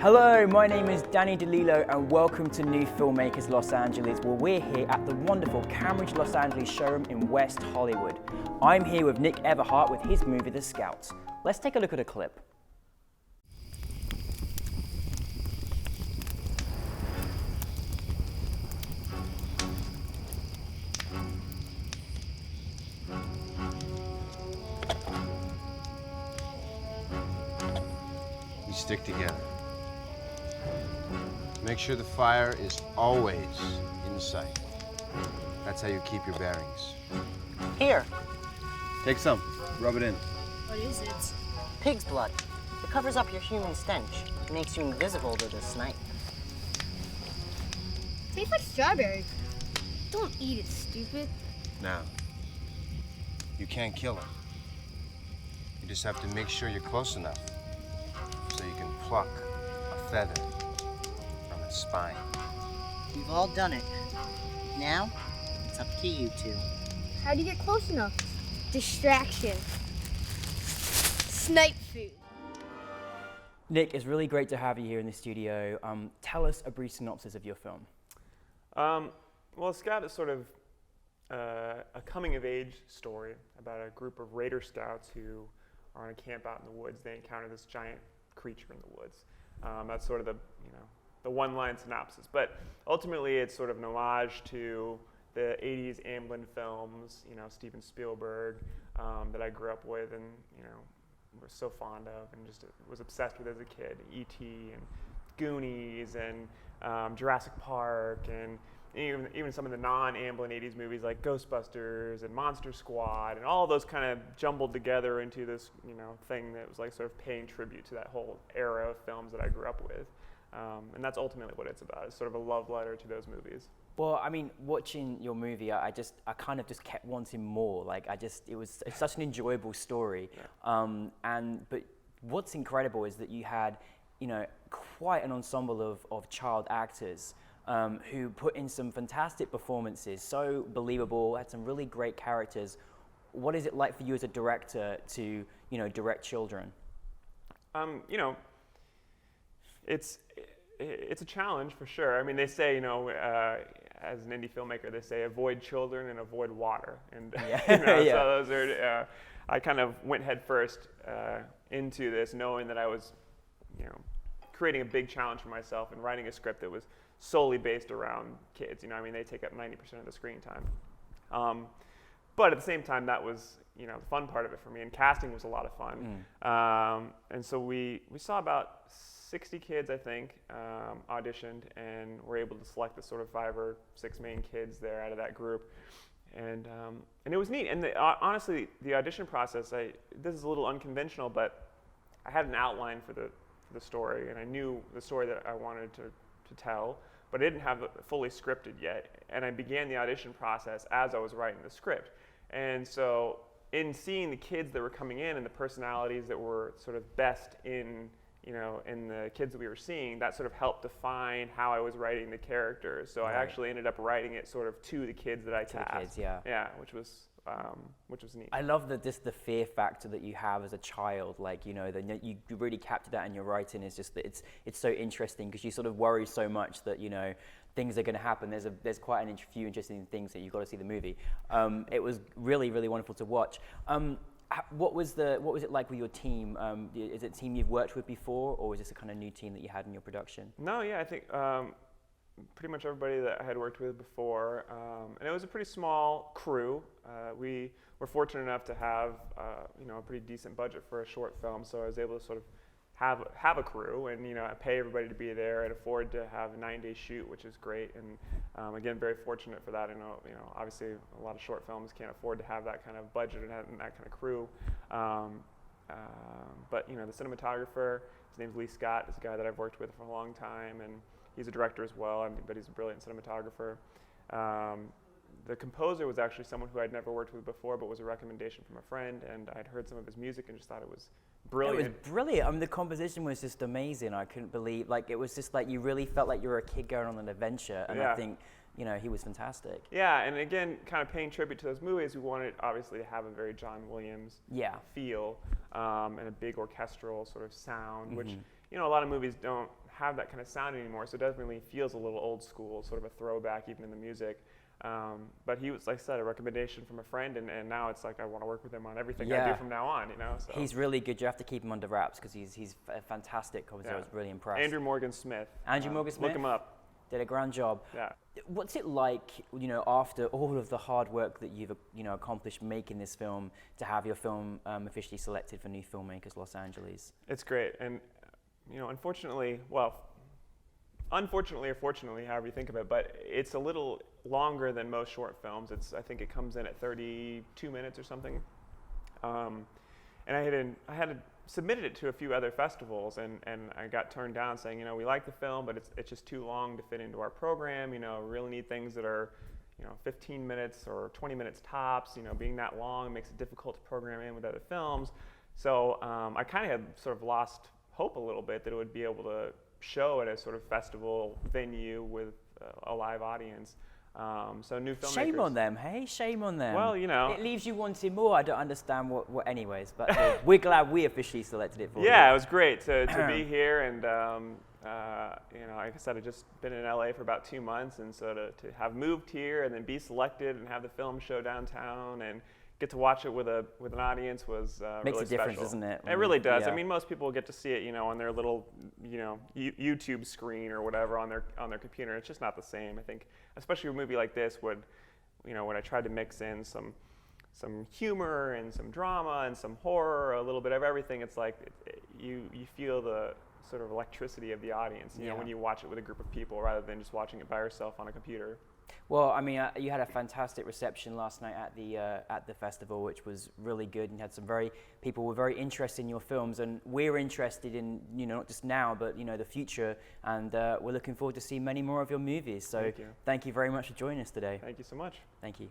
Hello, my name is Danny De Lillo and welcome to New Filmmakers Los Angeles, where we're here at the wonderful Cambridge Los Angeles showroom in West Hollywood. I'm here with Nick Everhart with his movie The Scouts. Let's take a look at a clip. We stick together. Make sure the fire is always in sight. That's how you keep your bearings. Here. Take some. Rub it in. What is it? Pig's blood. It covers up your human stench. It makes you invisible to the snipe. Tastes like strawberry. Don't eat it, stupid. Now, you can't kill it. You just have to make sure you're close enough so you can pluck a feather from its spine. We've all done it. Now, it's up to you two. How do you get close enough? Distraction. Snipe food. Nick, it's really great to have you here in the studio. Tell us a brief synopsis of your film. Well, Scout is sort of a coming-of-age story about a group of Raider Scouts who are on a camp out in the woods. They encounter this giant creature in the woods. That's sort of the one-line synopsis. But ultimately, it's sort of an homage to the 80s Amblin films, Steven Spielberg, that I grew up with and, was so fond of and just was obsessed with as a kid. E.T. and Goonies and Jurassic Park and even some of the non-Amblin 80s movies like Ghostbusters and Monster Squad and all those kind of jumbled together into this, thing that was like sort of paying tribute to that whole era of films that I grew up with. And that's ultimately what it's about. It's sort of a love letter to those movies. Well, I mean, watching your movie, I kind of just kept wanting more. It's such an enjoyable story. Yeah. But what's incredible is that you had, quite an ensemble of child actors who put in some fantastic performances, so believable, had some really great characters. What is it like for you as a director to, direct children? It's a challenge for sure. I mean, they say, as an indie filmmaker, they say avoid children and avoid water. And Yeah. so those are. I kind of went headfirst into this, knowing that I was, creating a big challenge for myself and writing a script that was solely based around kids. They take up 90% of the screen time. But at the same time, that was, the fun part of it for me. And casting was a lot of fun. And so we saw about 60 kids, I think, auditioned, and were able to select the sort of 5 or 6 main kids there out of that group. And it was neat. And honestly, the audition process, this is a little unconventional, but I had an outline for the story, and I knew the story that I wanted to tell, but I didn't have it fully scripted yet. And I began the audition process as I was writing the script. And so in seeing the kids that were coming in and the personalities that were sort of best in the kids that we were seeing, that sort of helped define how I was writing the characters. So right. I actually ended up writing it sort of to the kids that I cast. To the kids, yeah. Yeah, which was neat. I love the fear factor that you have as a child. You really capture that in your writing. Is just that it's so interesting because you sort of worry so much that things are going to happen. There's quite a few interesting things that you've got to see the movie. It was really, really wonderful to watch. What was it like with your team? Is it a team you've worked with before, or is this a kind of new team that you had in your production? No, yeah, I think pretty much everybody that I had worked with before, and it was a pretty small crew. We were fortunate enough to have a pretty decent budget for a short film, so I was able to sort of have a crew and pay everybody to be there and afford to have a 9-day shoot, which is great. And again, very fortunate for that. I know obviously a lot of short films can't afford to have that kind of budget and that kind of crew. But the cinematographer, his name's Lee Scott, is a guy that I've worked with for a long time, and he's a director as well. But he's a brilliant cinematographer. The composer was actually someone who I'd never worked with before, but was a recommendation from a friend, and I'd heard some of his music and just thought it was brilliant. It was brilliant. The composition was just amazing. I couldn't believe, it was just like you really felt like you were a kid going on an adventure, and yeah. I think you know, he was fantastic. Yeah, and again, kind of paying tribute to those movies, we wanted obviously to have a very John Williams Yeah. feel and a big orchestral sort of sound, which, you know, a lot of movies don't have that kind of sound anymore, so it definitely feels a little old school, sort of a throwback even in the music. But he was, like I said, a recommendation from a friend, and now it's like I want to work with him on everything I do from now on, you know. So. He's really good. You have to keep him under wraps because he's a fantastic composer. I was really impressed. Andrew Morgan Smith. Andrew Morgan Smith? Look him up. Did a grand job. Yeah. What's it like, you know, after all of the hard work that you've, you know, accomplished making this film, to have your film officially selected for New Filmmakers Los Angeles? It's great, and you know, unfortunately or fortunately, however you think of it, but it's a little longer than most short films. I think it comes in at 32 minutes or something. And I had submitted it to a few other festivals, and I got turned down saying, you know, we like the film, but it's just too long to fit into our program. You know, we really need things that are, you know, 15 minutes or 20 minutes tops. You know, being that long makes it difficult to program in with other films. So I kind of had sort of lost hope a little bit that it would be able to show at a sort of festival venue with a live audience. So New Filmmakers. Shame on them, hey? Shame on them. Well, you know. It leaves you wanting more. I don't understand what anyways, but we're glad we officially selected it for you. Yeah, it was great to be here, and you know, like I said, I've just been in LA for about 2 months, and so to have moved here and then be selected and have the film show downtown and get to watch it with an audience was Makes really a difference, special. doesn't it? It really does. Yeah. I mean, most people get to see it, you know, on their little, you know, YouTube screen or whatever on their computer. It's just not the same. I think, especially a movie like this, would, you know, when I tried to mix in some humor and some drama and some horror, a little bit of everything, it's like you feel the sort of electricity of the audience, you know, when you watch it with a group of people rather than just watching it by yourself on a computer. Well, I mean, you had a fantastic reception last night at the festival, which was really good, and you had people were very interested in your films, and we're interested in, you know, not just now, but, you know, the future, and we're looking forward to seeing many more of your movies. So Thank you. Thank you very much for joining us today. Thank you so much. Thank you.